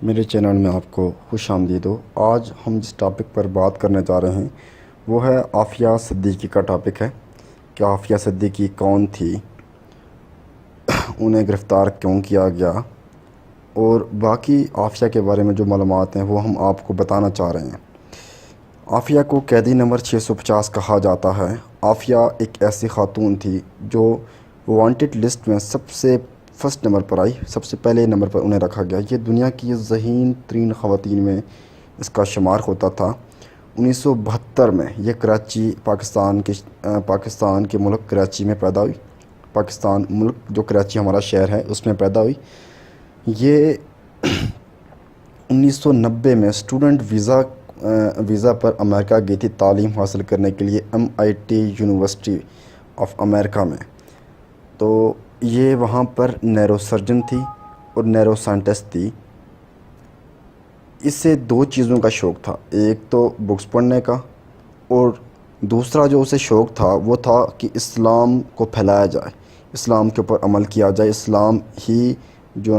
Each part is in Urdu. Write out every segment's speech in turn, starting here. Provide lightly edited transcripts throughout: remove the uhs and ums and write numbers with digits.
میرے چینل میں آپ کو خوش آمدید ہو۔ آج ہم جس ٹاپک پر بات کرنے جا رہے ہیں وہ ہے عافیہ صدیقی کا ٹاپک ہے کہ عافیہ صدیقی کون تھی، انہیں گرفتار کیوں کیا گیا، اور باقی عافیہ کے بارے میں جو معلومات ہیں وہ ہم آپ کو بتانا چاہ رہے ہیں۔ عافیہ کو قیدی نمبر 650 کہا جاتا ہے۔ عافیہ ایک ایسی خاتون تھی جو وانٹڈ لسٹ میں سب سے فرسٹ نمبر پر آئی، سب سے پہلے نمبر پر انہیں رکھا گیا۔ یہ دنیا کی ذہین ترین خواتین میں اس کا شمار ہوتا تھا۔ 1972 میں یہ کراچی پاکستان کے ملک کراچی میں پیدا ہوئی۔ پاکستان ملک جو کراچی ہمارا شہر ہے اس میں پیدا ہوئی۔ یہ 1990 میں اسٹوڈنٹ ویزا پر امریکہ گئی تھی تعلیم حاصل کرنے کے لیے MIT یونیورسٹی آف امریکہ میں۔ تو یہ وہاں پر نیرو سرجن تھی اور نیرو سائنٹسٹ تھی۔ اسے دو چیزوں کا شوق تھا، ایک تو بکس پڑھنے کا، اور دوسرا جو اسے شوق تھا وہ تھا کہ اسلام کو پھیلایا جائے، اسلام کے اوپر عمل کیا جائے، اسلام ہی جو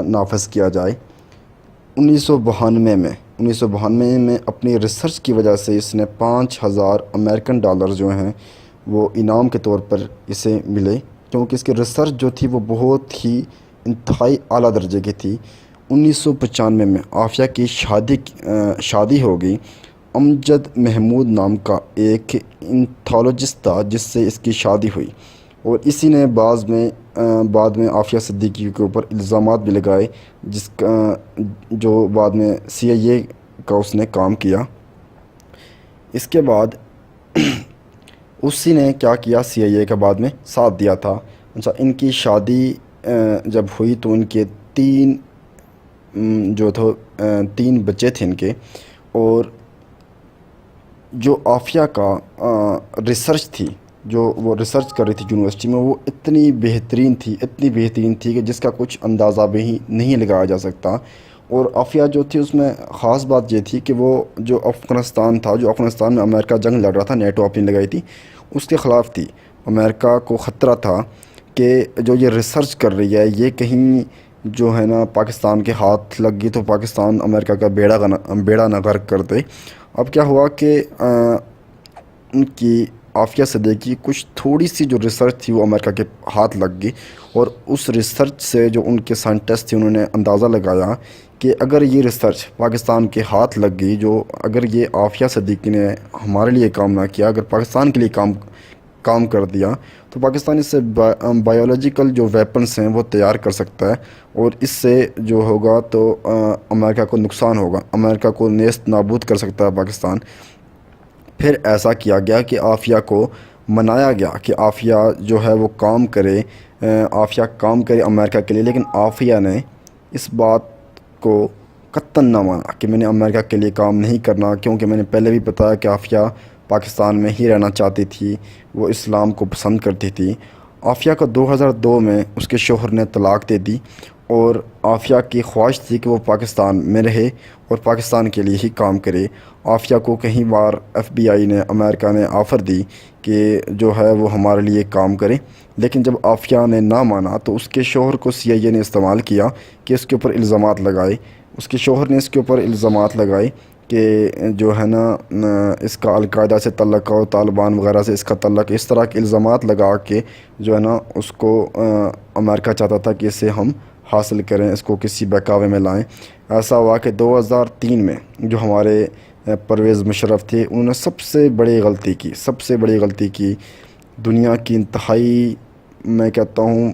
نافذ کیا جائے۔ 1992 میں اپنی ریسرچ کی وجہ سے اس نے $5000 امریکن جو ہیں وہ انعام کے طور پر اسے ملے، کیونکہ اس کی ریسرچ جو تھی وہ بہت ہی انتہائی اعلیٰ درجے کی تھی۔ 1995 میں عافیہ کی شادی ہو گئی۔ امجد محمود نام کا ایک انتھولوجسٹ تھا جس سے اس کی شادی ہوئی، اور اسی نے بعد میں عافیہ صدیقی کے اوپر الزامات بھی لگائے، جو بعد میں CIA کا اس نے کام کیا۔ اس کے بعد اسی نے کیا کیا، CIA کا بعد میں ساتھ دیا تھا۔ اچھا، ان کی شادی جب ہوئی تو ان کے تین بچے تھے ان کے، اور جو عافیہ کا ریسرچ تھی، جو وہ ریسرچ کر رہی تھی یونیورسٹی میں، وہ اتنی بہترین تھی کہ جس کا کچھ اندازہ بھی نہیں لگایا جا سکتا۔ اور عافیہ جو تھی اس میں خاص بات یہ تھی کہ وہ جو افغانستان میں امریکہ جنگ لڑ رہا تھا، نیٹو اپنی لگائی تھی، اس کے خلاف تھی۔ امریکہ کو خطرہ تھا کہ جو یہ ریسرچ کر رہی ہے یہ کہیں جو ہے نا پاکستان کے ہاتھ لگ گئی تو پاکستان امریکہ کا بیڑا نہ غرق کر دے۔ اب کیا ہوا کہ ان کی عافیہ صدیقی کچھ تھوڑی سی جو ریسرچ تھی وہ امریکہ کے ہاتھ لگ گئی، اور اس ریسرچ سے جو ان کے سائنٹسٹ تھے انہوں نے اندازہ لگایا کہ اگر یہ ریسرچ پاکستان کے ہاتھ لگ گئی، اگر یہ عافیہ صدیقی نے ہمارے لیے کام نہ کیا، اگر پاکستان کے لیے کام کر دیا، تو پاکستان اس سے بایولوجیکل جو ویپنز ہیں وہ تیار کر سکتا ہے، اور اس سے جو ہوگا تو امریکہ کو نقصان ہوگا، امریکہ کو نیست نابود کر سکتا ہے پاکستان۔ پھر ایسا کیا گیا کہ عافیہ کو منایا گیا کہ عافیہ جو ہے وہ کام کرے امریکہ کے لیے، لیکن عافیہ نے اس بات کو قطعاً نہ مانا کہ میں نے امریکہ کے لیے کام نہیں کرنا، کیونکہ میں نے پہلے بھی بتایا کہ عافیہ پاکستان میں ہی رہنا چاہتی تھی، وہ اسلام کو پسند کرتی تھی۔ عافیہ کو 2002 میں اس کے شوہر نے طلاق دے دی، اور عافیہ کی خواہش تھی کہ وہ پاکستان میں رہے اور پاکستان کے لیے ہی کام کرے۔ عافیہ کو کئی بار FBI نے، امریکہ نے آفر دی کہ جو ہے وہ ہمارے لیے کام کرے، لیکن جب عافیہ نے نہ مانا تو اس کے شوہر کو CIA نے استعمال کیا کہ اس کے اوپر الزامات لگائے۔ اس کے شوہر نے اس کے اوپر الزامات لگائے کہ جو ہے نا اس کا القاعدہ سے تعلق ہو، طالبان وغیرہ سے اس کا تعلق، اس طرح کے الزامات لگا کے جو ہے نا اس کو امریکہ چاہتا تھا کہ اسے ہم حاصل کریں، اس کو کسی بہکاوے میں لائیں۔ ایسا ہوا کہ 2003 میں جو ہمارے پرویز مشرف تھے، انہوں نے سب سے بڑی غلطی کی، دنیا کی انتہائی، میں کہتا ہوں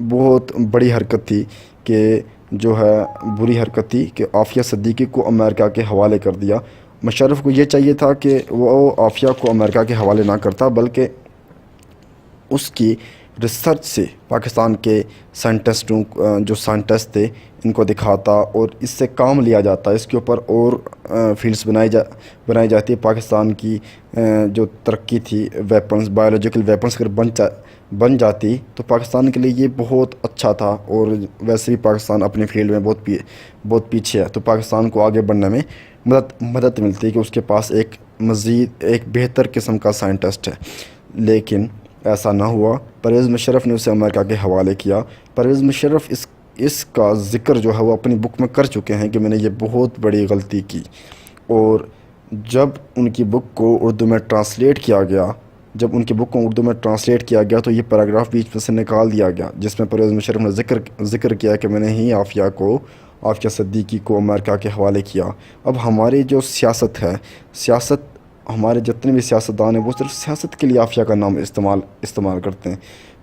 بہت بڑی حرکت تھی، کہ جو ہے بری حرکت تھی کہ عافیہ صدیقی کو امریکہ کے حوالے کر دیا۔ مشرف کو یہ چاہیے تھا کہ وہ عافیہ کو امریکہ کے حوالے نہ کرتا، بلکہ اس کی ریسرچ سے پاکستان کے جو سائنٹسٹ تھے ان کو دکھاتا، اور اس سے کام لیا جاتا، اس کے اوپر اور فیلڈز بنائی جاتی ہے۔ پاکستان کی جو ترقی تھی، بایولوجیکل ویپنز اگر بن جاتی تو پاکستان کے لیے یہ بہت اچھا تھا، اور ویسے بھی پاکستان اپنے فیلڈ میں بہت پیچھے ہے، تو پاکستان کو آگے بڑھنے میں مدد ملتی ہے کہ اس کے پاس ایک بہتر قسم کا سائنٹسٹ ہے۔ لیکن ایسا نہ ہوا، پرویز مشرف نے اسے امریکہ کے حوالے کیا۔ پرویز مشرف اس کا ذکر جو ہے وہ اپنی بک میں کر چکے ہیں کہ میں نے یہ بہت بڑی غلطی کی. اور جب ان کی بک کو اردو میں ٹرانسلیٹ کیا گیا تو یہ پیراگراف بیچ میں سے نکال دیا گیا جس میں پرویز مشرف نے ذکر کیا کہ میں نے ہی عافیہ صدیقی کو امریکہ کے حوالے کیا. اب ہماری جو سیاست ہمارے جتنے بھی سیاستدان ہیں وہ صرف سیاست کے لیے عافیہ کا نام استعمال کرتے ہیں.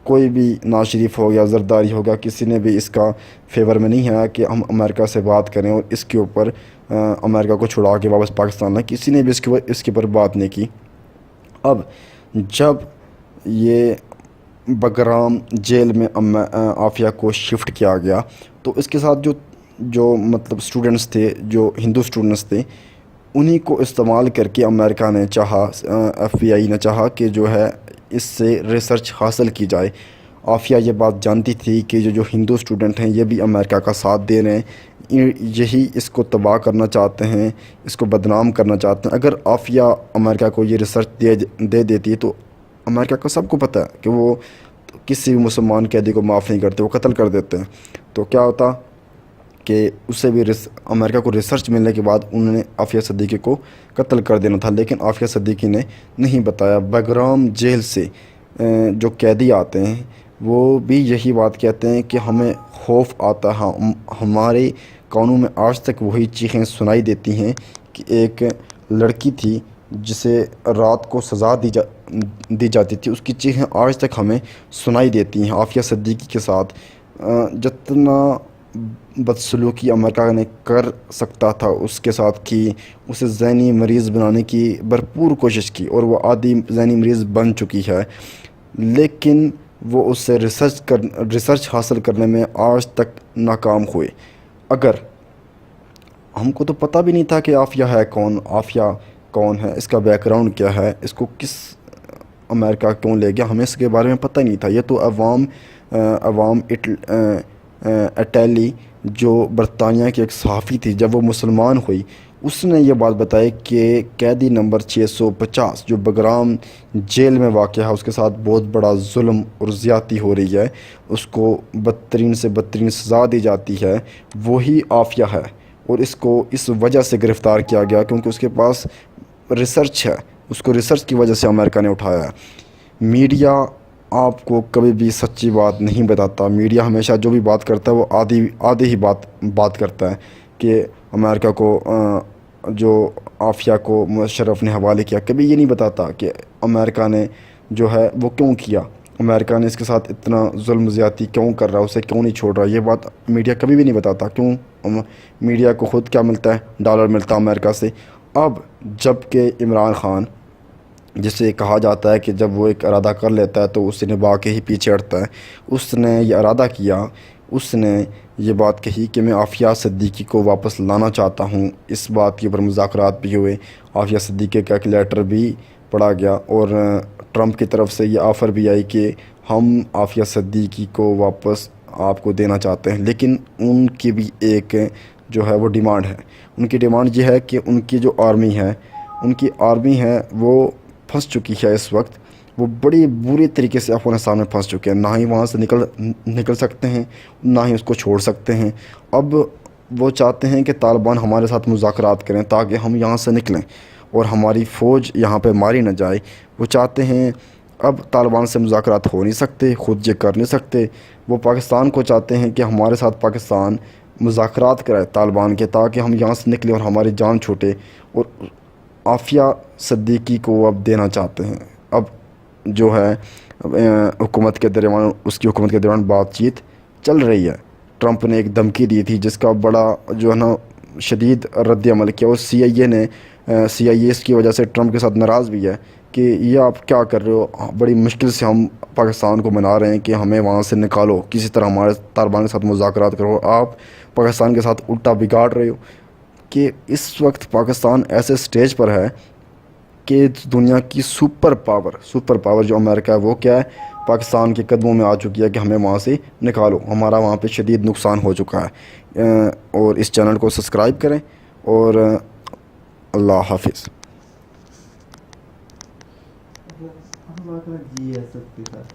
کوئی بھی نواز شریف ہو یا زرداری ہوگا, کسی نے بھی اس کا فیور میں نہیں ہے کہ ہم امریکہ سے بات کریں اور اس کے اوپر امریکہ کو چھڑا کے واپس پاکستان لائیں. کسی نے بھی اس کے اوپر بات نہیں کی. اب جب یہ بگرام جیل میں عافیہ کو شفٹ کیا گیا تو اس کے ساتھ جو مطلب اسٹوڈنٹس تھے, جو ہندو اسٹوڈنٹس تھے, انہی کو استعمال کر کے امریکہ نے چاہا, FBI نے چاہا کہ جو ہے اس سے ریسرچ حاصل کی جائے. عافیہ یہ بات جانتی تھی کہ جو ہندو اسٹوڈنٹ ہیں یہ بھی امریکہ کا ساتھ دے رہے ہیں, یہی اس کو تباہ کرنا چاہتے ہیں, اس کو بدنام کرنا چاہتے ہیں. اگر عافیہ امریکہ کو یہ ریسرچ دے دیتی ہے تو امریکہ کو سب کو پتہ ہے کہ وہ کسی بھی مسلمان قیدی کو معاف نہیں کرتے, وہ قتل کر دیتے ہیں. تو کیا ہوتا کہ اسے بھی امریکہ کو ریسرچ ملنے کے بعد انہوں نے عافیہ صدیقی کو قتل کر دینا تھا, لیکن عافیہ صدیقی نے نہیں بتایا. بگرام جیل سے جو قیدی آتے ہیں وہ بھی یہی بات کہتے ہیں کہ ہمیں خوف آتا ہے. ہمارے کانوں میں آج تک وہی چیخیں سنائی دیتی ہیں کہ ایک لڑکی تھی جسے رات کو سزا دی جاتی تھی, اس کی چیخیں آج تک ہمیں سنائی دیتی ہیں. عافیہ صدیقی کے ساتھ جتنا بدسلوکی امریکہ نے کر سکتا تھا اس کے ساتھ کی, اسے ذہنی مریض بنانے کی بھرپور کوشش کی اور وہ عادی ذہنی مریض بن چکی ہے, لیکن وہ اس سے ریسرچ حاصل کرنے میں آج تک ناکام ہوئے. اگر ہم کو تو پتہ بھی نہیں تھا کہ عافیہ کون ہے, اس کا بیک گراؤنڈ کیا ہے, اس کو کس امریکہ کیوں لے گیا, ہمیں اس کے بارے میں پتہ نہیں تھا. یہ تو عوام اٹیلی جو برطانیہ کی ایک صحافی تھی, جب وہ مسلمان ہوئی اس نے یہ بات بتائی کہ قیدی نمبر 650 جو بگرام جیل میں واقع ہے اس کے ساتھ بہت بڑا ظلم اور زیادتی ہو رہی ہے, اس کو بدترین سے بدترین سزا دی جاتی ہے, وہی عافیہ ہے. اور اس کو اس وجہ سے گرفتار کیا گیا کیونکہ اس کے پاس ریسرچ ہے, اس کو ریسرچ کی وجہ سے امریکہ نے اٹھایا ہے. میڈیا آپ کو کبھی بھی سچی بات نہیں بتاتا. میڈیا ہمیشہ جو بھی بات کرتا ہے وہ آدھی ہی بات کرتا ہے کہ امریکہ کو جو عافیہ کو مشرف نے حوالے کیا. کبھی یہ نہیں بتاتا کہ امریکہ نے جو ہے وہ کیوں کیا, امریکہ نے اس کے ساتھ اتنا ظلم زیادتی کیوں کر رہا, اسے کیوں نہیں چھوڑ رہا. یہ بات میڈیا کبھی بھی نہیں بتاتا. کیوں؟ میڈیا کو خود کیا ملتا ہے, ڈالر ملتا ہے امریکہ سے. اب جب کہ عمران خان, جسے کہا جاتا ہے کہ جب وہ ایک ارادہ کر لیتا ہے تو اسے نبھا کے ہی پیچھے ہٹتا ہے, اس نے یہ ارادہ کیا, اس نے یہ بات کہی کہ میں عافیہ صدیقی کو واپس لانا چاہتا ہوں. اس بات کے اوپر مذاکرات بھی ہوئے, عافیہ صدیقی کا ایک لیٹر بھی پڑھا گیا اور ٹرمپ کی طرف سے یہ آفر بھی آئی کہ ہم عافیہ صدیقی کو واپس آپ کو دینا چاہتے ہیں. لیکن ان کی بھی ایک جو ہے وہ ڈیمانڈ ہے. ان کی ڈیمانڈ یہ ہے کہ ان کی جو آرمی ہے وہ پھنس چکی ہے اس وقت, وہ بڑی بری طریقے سے افغانستان میں پھنس چکے ہیں. نہ ہی وہاں سے نکل سکتے ہیں, نہ ہی اس کو چھوڑ سکتے ہیں. اب وہ چاہتے ہیں کہ طالبان ہمارے ساتھ مذاکرات کریں تاکہ ہم یہاں سے نکلیں اور ہماری فوج یہاں پہ ماری نہ جائے. وہ چاہتے ہیں, اب طالبان سے مذاکرات ہو نہیں سکتے, خود یہ کر نہیں سکتے. وہ پاکستان کو چاہتے ہیں کہ ہمارے ساتھ پاکستان مذاکرات کرائے طالبان کے, تاکہ ہم یہاں سے نکلیں اور ہماری جان چھوٹے. اور عافیہ صدیقی کو وہ اب دینا چاہتے ہیں. اب جو ہے حکومت کے درمیان بات چیت چل رہی ہے. ٹرمپ نے ایک دھمکی دی تھی جس کا بڑا جو ہے نا شدید رد عمل کیا, اور سی آئی اے اس کی وجہ سے ٹرمپ کے ساتھ ناراض بھی ہے کہ یہ آپ کیا کر رہے ہو, بڑی مشکل سے ہم پاکستان کو منا رہے ہیں کہ ہمیں وہاں سے نکالو, کسی طرح ہمارے طالبان کے ساتھ مذاکرات کرو, آپ پاکستان کے ساتھ الٹا بگاڑ رہے ہو. کہ اس وقت پاکستان ایسے سٹیج پر ہے کہ دنیا کی سپر پاور جو امریکہ ہے وہ کیا ہے, پاکستان کے قدموں میں آ چکی ہے کہ ہمیں وہاں سے نکالو, ہمارا وہاں پہ شدید نقصان ہو چکا ہے. اور اس چینل کو سبسکرائب کریں اور اللہ حافظ. جی ہے سب کے ساتھ.